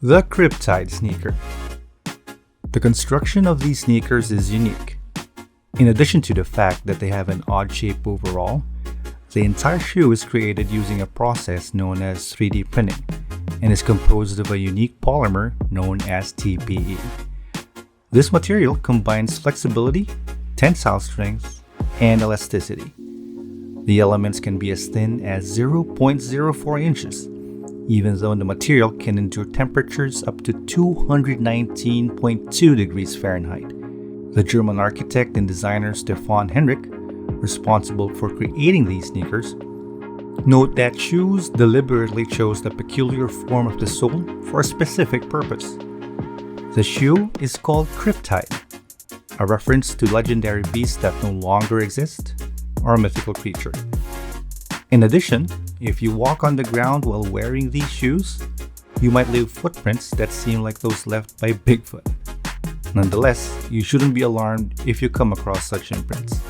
The Cryptide Sneaker. The construction of these sneakers is unique. In addition to the fact that they have an odd shape overall, the entire shoe is created using a process known as 3D printing and is composed of a unique polymer known as TPE. This material combines flexibility, tensile strength, and elasticity. The elements can be as thin as 0.04 inches, even though the material can endure temperatures up to 219.2 degrees Fahrenheit. The German architect and designer Stefan Henrich, responsible for creating these sneakers, note that shoes deliberately chose the peculiar form of the sole for a specific purpose. The shoe is called Cryptide, a reference to legendary beasts that no longer exist, or a mythical creature. In addition, if you walk on the ground while wearing these shoes, you might leave footprints that seem like those left by Bigfoot. Nonetheless, you shouldn't be alarmed if you come across such imprints.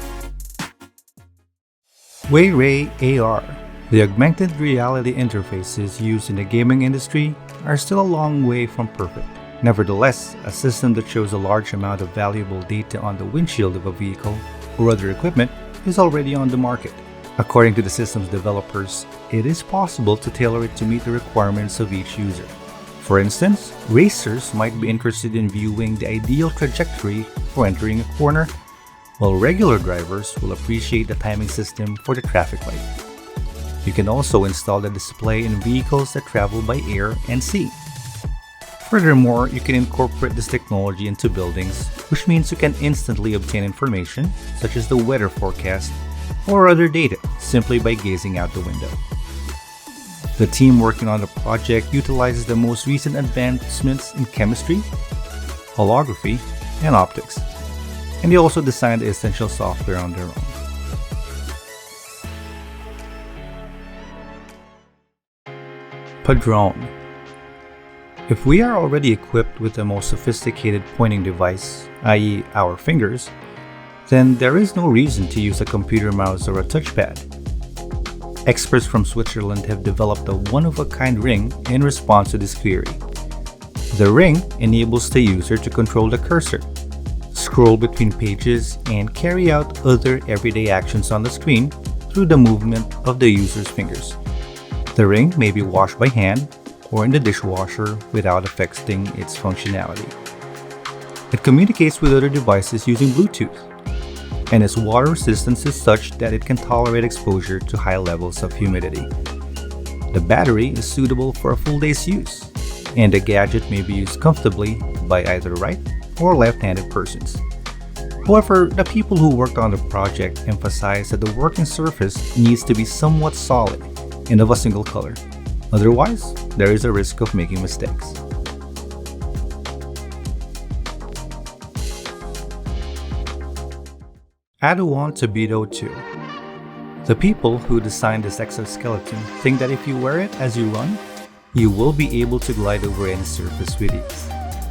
WayRay AR. The augmented reality interfaces used in the gaming industry are still a long way from perfect. Nevertheless, a system that shows a large amount of valuable data on the windshield of a vehicle or other equipment is already on the market. According to the system's developers, it is possible to tailor it to meet the requirements of each user. For instance, racers might be interested in viewing the ideal trajectory for entering a corner, while regular drivers will appreciate the timing system for the traffic light. You can also install the display in vehicles that travel by air and sea. Furthermore, you can incorporate this technology into buildings, which means you can instantly obtain information such as the weather forecast or other data simply by gazing out the window. The team working on the project utilizes the most recent advancements in chemistry, holography, and optics, and they also designed the essential software on their own. Padrone. If we are already equipped with the most sophisticated pointing device, i.e. our fingers, then there is no reason to use a computer mouse or a touchpad. Experts from Switzerland have developed a one-of-a-kind ring in response to this query. The ring enables the user to control the cursor, scroll between pages, and carry out other everyday actions on the screen through the movement of the user's fingers. The ring may be washed by hand or in the dishwasher without affecting its functionality. It communicates with other devices using Bluetooth, and its water resistance is such that it can tolerate exposure to high levels of humidity. The battery is suitable for a full day's use, and the gadget may be used comfortably by either right or left-handed persons. However, the people who worked on the project emphasized that the working surface needs to be somewhat solid and of a single color. Otherwise, there is a risk of making mistakes. ATOUN TABITO 2. The people who designed this exoskeleton think that if you wear it as you run, you will be able to glide over any surface with ease.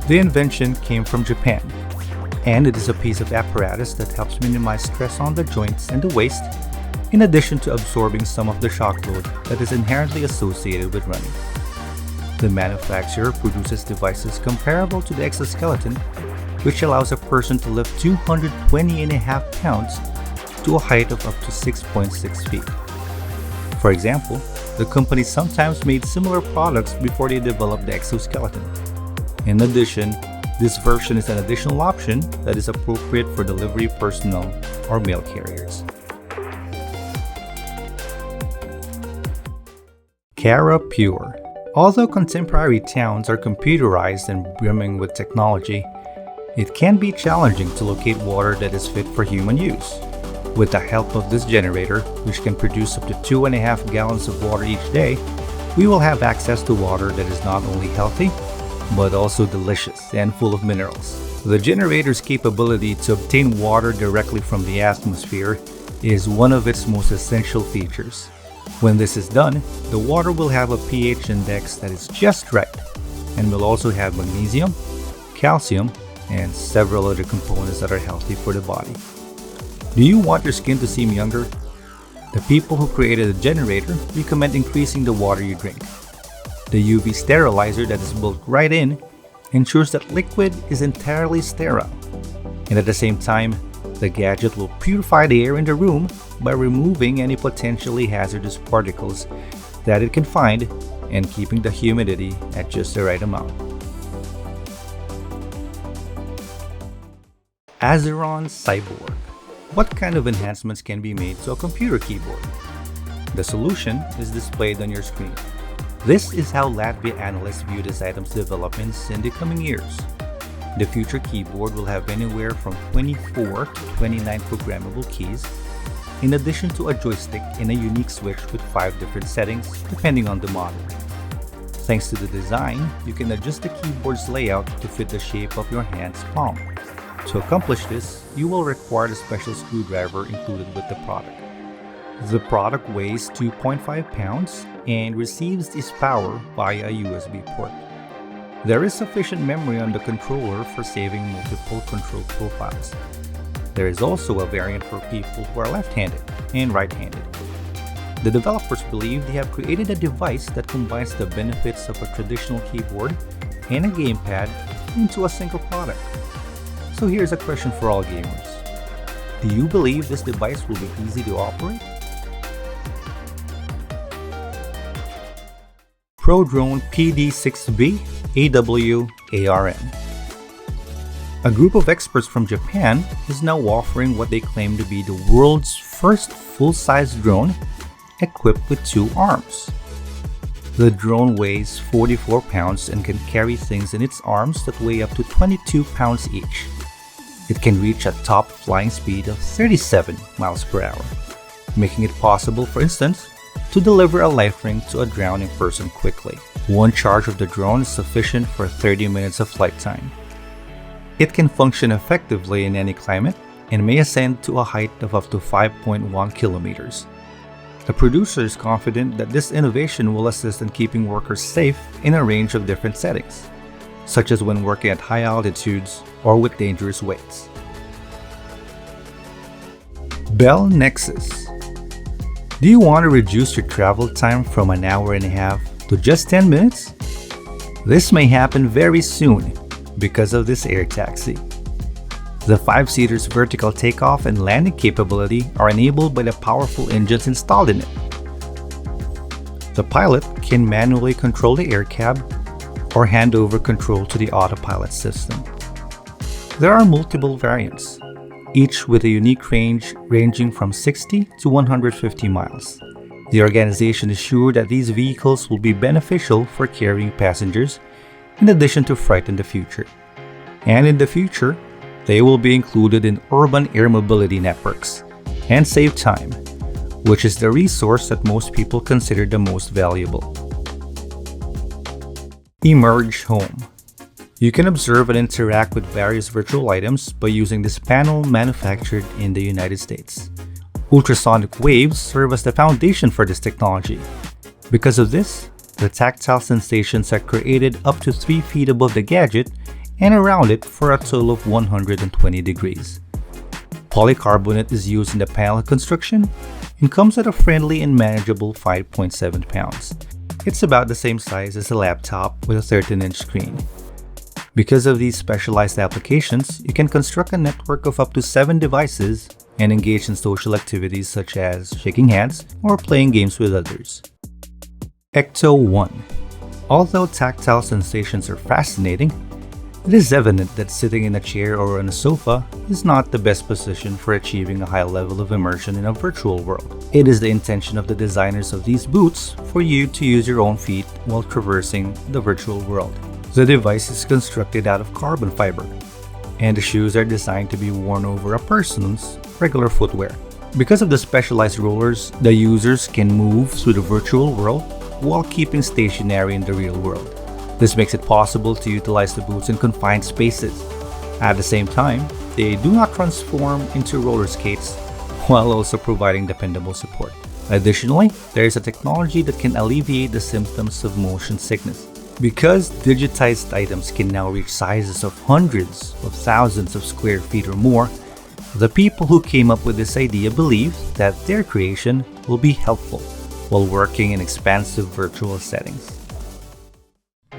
The invention came from Japan, and it is a piece of apparatus that helps minimize stress on the joints and the waist, in addition to absorbing some of the shock load that is inherently associated with running. The manufacturer produces devices comparable to the exoskeleton, which allows a person to lift 220.5 pounds to a height of up to 6.6 feet. For example, the company sometimes made similar products before they developed the exoskeleton. In addition, this version is an additional option that is appropriate for delivery personnel or mail carriers. Cara Pure. Although contemporary towns are computerized and brimming with technology, it can be challenging to locate water that is fit for human use. With the help of this generator, which can produce up to 2.5 gallons of water each day, we will have access to water that is not only healthy, but also delicious and full of minerals. The generator's capability to obtain water directly from the atmosphere is one of its most essential features. When this is done, the water will have a pH index that is just right, and will also have magnesium, calcium, and several other components that are healthy for the body. Do you want your skin to seem younger? The people who created the generator recommend increasing the water you drink. The UV sterilizer that is built right in ensures that liquid is entirely sterile, and at the same time, the gadget will purify the air in the room by removing any potentially hazardous particles that it can find and keeping the humidity at just the right amount. Azeron Cyborg. What kind of enhancements can be made to a computer keyboard? The solution is displayed on your screen. This is how Latvia analysts view this item's developments in the coming years. The future keyboard will have anywhere from 24 to 29 programmable keys, in addition to a joystick and a unique switch with 5 different settings depending on the model. Thanks to the design, you can adjust the keyboard's layout to fit the shape of your hand's palm. To accomplish this, you will require a special screwdriver included with the product. The product weighs 2.5 pounds and receives its power via a USB port. There is sufficient memory on the controller for saving multiple control profiles. There is also a variant for people who are left-handed and right-handed. The developers believe they have created a device that combines the benefits of a traditional keyboard and a gamepad into a single product. So here's a question for all gamers. Do you believe this device will be easy to operate? PRODRONE PD6B AWARN. A group of experts from Japan is now offering what they claim to be the world's first full-size drone equipped with 2 arms. The drone weighs 44 pounds and can carry things in its arms that weigh up to 22 pounds each. It can reach a top flying speed of 37 miles per hour, making it possible, for instance, to deliver a life ring to a drowning person quickly. One charge of the drone is sufficient for 30 minutes of flight time. It can function effectively in any climate and may ascend to a height of up to 5.1 kilometers. The producer is confident that this innovation will assist in keeping workers safe in a range of different settings, such as when working at high altitudes or with dangerous weights. Bell Nexus. Do you want to reduce your travel time from an hour and a half to just 10 minutes? This may happen very soon because of this air taxi. The 5-seater's vertical takeoff and landing capability are enabled by the powerful engines installed in it. The pilot can manually control the air cab or hand over control to the autopilot system. There are multiple variants, each with a unique range ranging from 60 to 150 miles. The organization is sure that these vehicles will be beneficial for carrying passengers in addition to freight in the future. And in the future, they will be included in urban air mobility networks and save time, which is the resource that most people consider the most valuable. Emerge Home. You can observe and interact with various virtual items by using this panel manufactured in the United States. Ultrasonic waves serve as the foundation for this technology. Because of this, the tactile sensations are created up to 3 feet above the gadget and around it for a total of 120 degrees. Polycarbonate is used in the panel construction and comes at a friendly and manageable 5.7 pounds. It's about the same size as a laptop with a 13-inch screen. Because of these specialized applications, you can construct a network of up to 7 devices and engage in social activities such as shaking hands or playing games with others. EKTO 1. Although tactile sensations are fascinating, it is evident that sitting in a chair or on a sofa is not the best position for achieving a high level of immersion in a virtual world. It is the intention of the designers of these boots for you to use your own feet while traversing the virtual world. The device is constructed out of carbon fiber, and the shoes are designed to be worn over a person's regular footwear. Because of the specialized rollers, the users can move through the virtual world while keeping stationary in the real world. This makes it possible to utilize the boots in confined spaces. At the same time, they do not transform into roller skates while also providing dependable support. Additionally, there is a technology that can alleviate the symptoms of motion sickness. Because digitized items can now reach sizes of hundreds of thousands of square feet or more, the people who came up with this idea believe that their creation will be helpful while working in expansive virtual settings.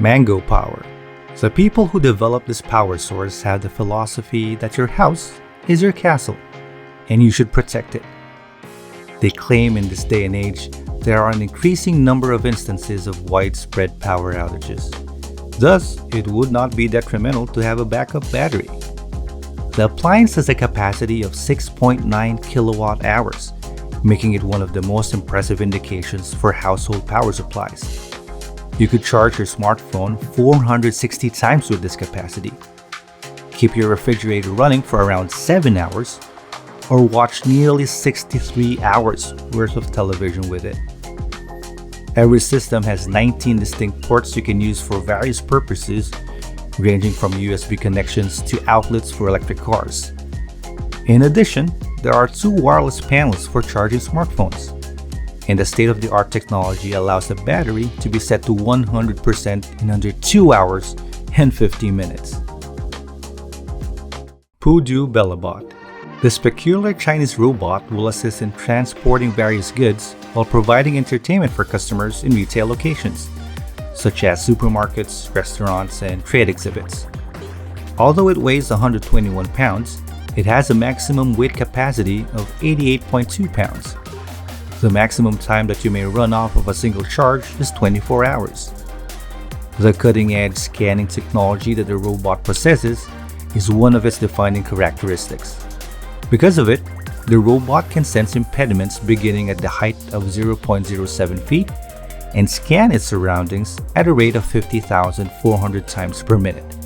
Mango power. The people who develop this power source have the philosophy that your house is your castle, and you should protect it. They claim in this day and age there are an increasing number of instances of widespread power outages. Thus, it would not be detrimental to have a backup battery. The appliance has a capacity of 6.9 kilowatt hours, making it one of the most impressive indications for household power supplies. You could charge your smartphone 460 times with this capacity, keep your refrigerator running for around 7 hours, or watch nearly 63 hours worth of television with it. Every system has 19 distinct ports you can use for various purposes, ranging from USB connections to outlets for electric cars. In addition, there are 2 wireless panels for charging smartphones, and the state-of-the-art technology allows the battery to be set to 100% in under 2 hours and 50 minutes. Pudu BellaBot. This peculiar Chinese robot will assist in transporting various goods while providing entertainment for customers in retail locations, such as supermarkets, restaurants, and trade exhibits. Although it weighs 121 pounds, it has a maximum weight capacity of 88.2 pounds. The maximum time that you may run off of a single charge is 24 hours. The cutting-edge scanning technology that the robot possesses is one of its defining characteristics. Because of it, the robot can sense impediments beginning at the height of 0.07 feet and scan its surroundings at a rate of 50,400 times per minute.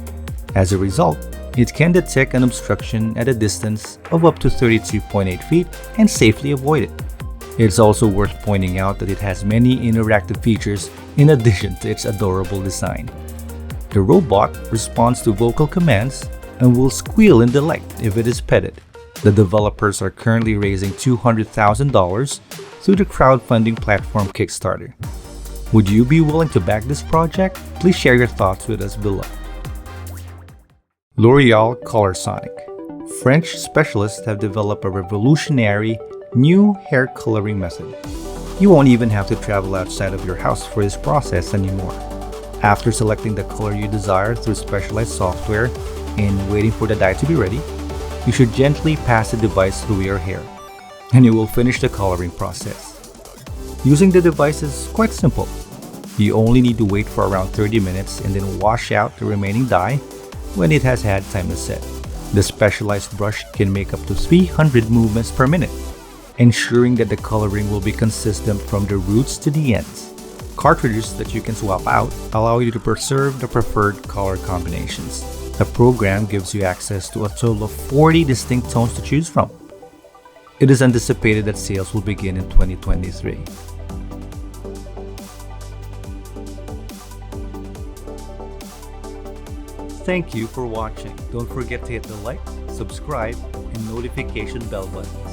As a result, it can detect an obstruction at a distance of up to 32.8 feet and safely avoid it. It's also worth pointing out that it has many interactive features in addition to its adorable design. The robot responds to vocal commands and will squeal in delight if it is petted. The developers are currently raising $200,000 through the crowdfunding platform Kickstarter. Would you be willing to back this project? Please share your thoughts with us below. L'Oreal Colorsonic. French specialists have developed a revolutionary new hair coloring method. You won't even have to travel outside of your house for this process anymore. After selecting the color you desire through specialized software and waiting for the dye to be ready, you should gently pass the device through your hair, and you will finish the coloring process. Using the device is quite simple. You only need to wait for around 30 minutes and then wash out the remaining dye when it has had time to set. The specialized brush can make up to 300 movements per minute, ensuring that the coloring will be consistent from the roots to the ends. Cartridges that you can swap out allow you to preserve the preferred color combinations. The program gives you access to a total of 40 distinct tones to choose from. It is anticipated that sales will begin in 2023. Thank you for watching. Don't forget to hit the like, subscribe, and notification bell buttons.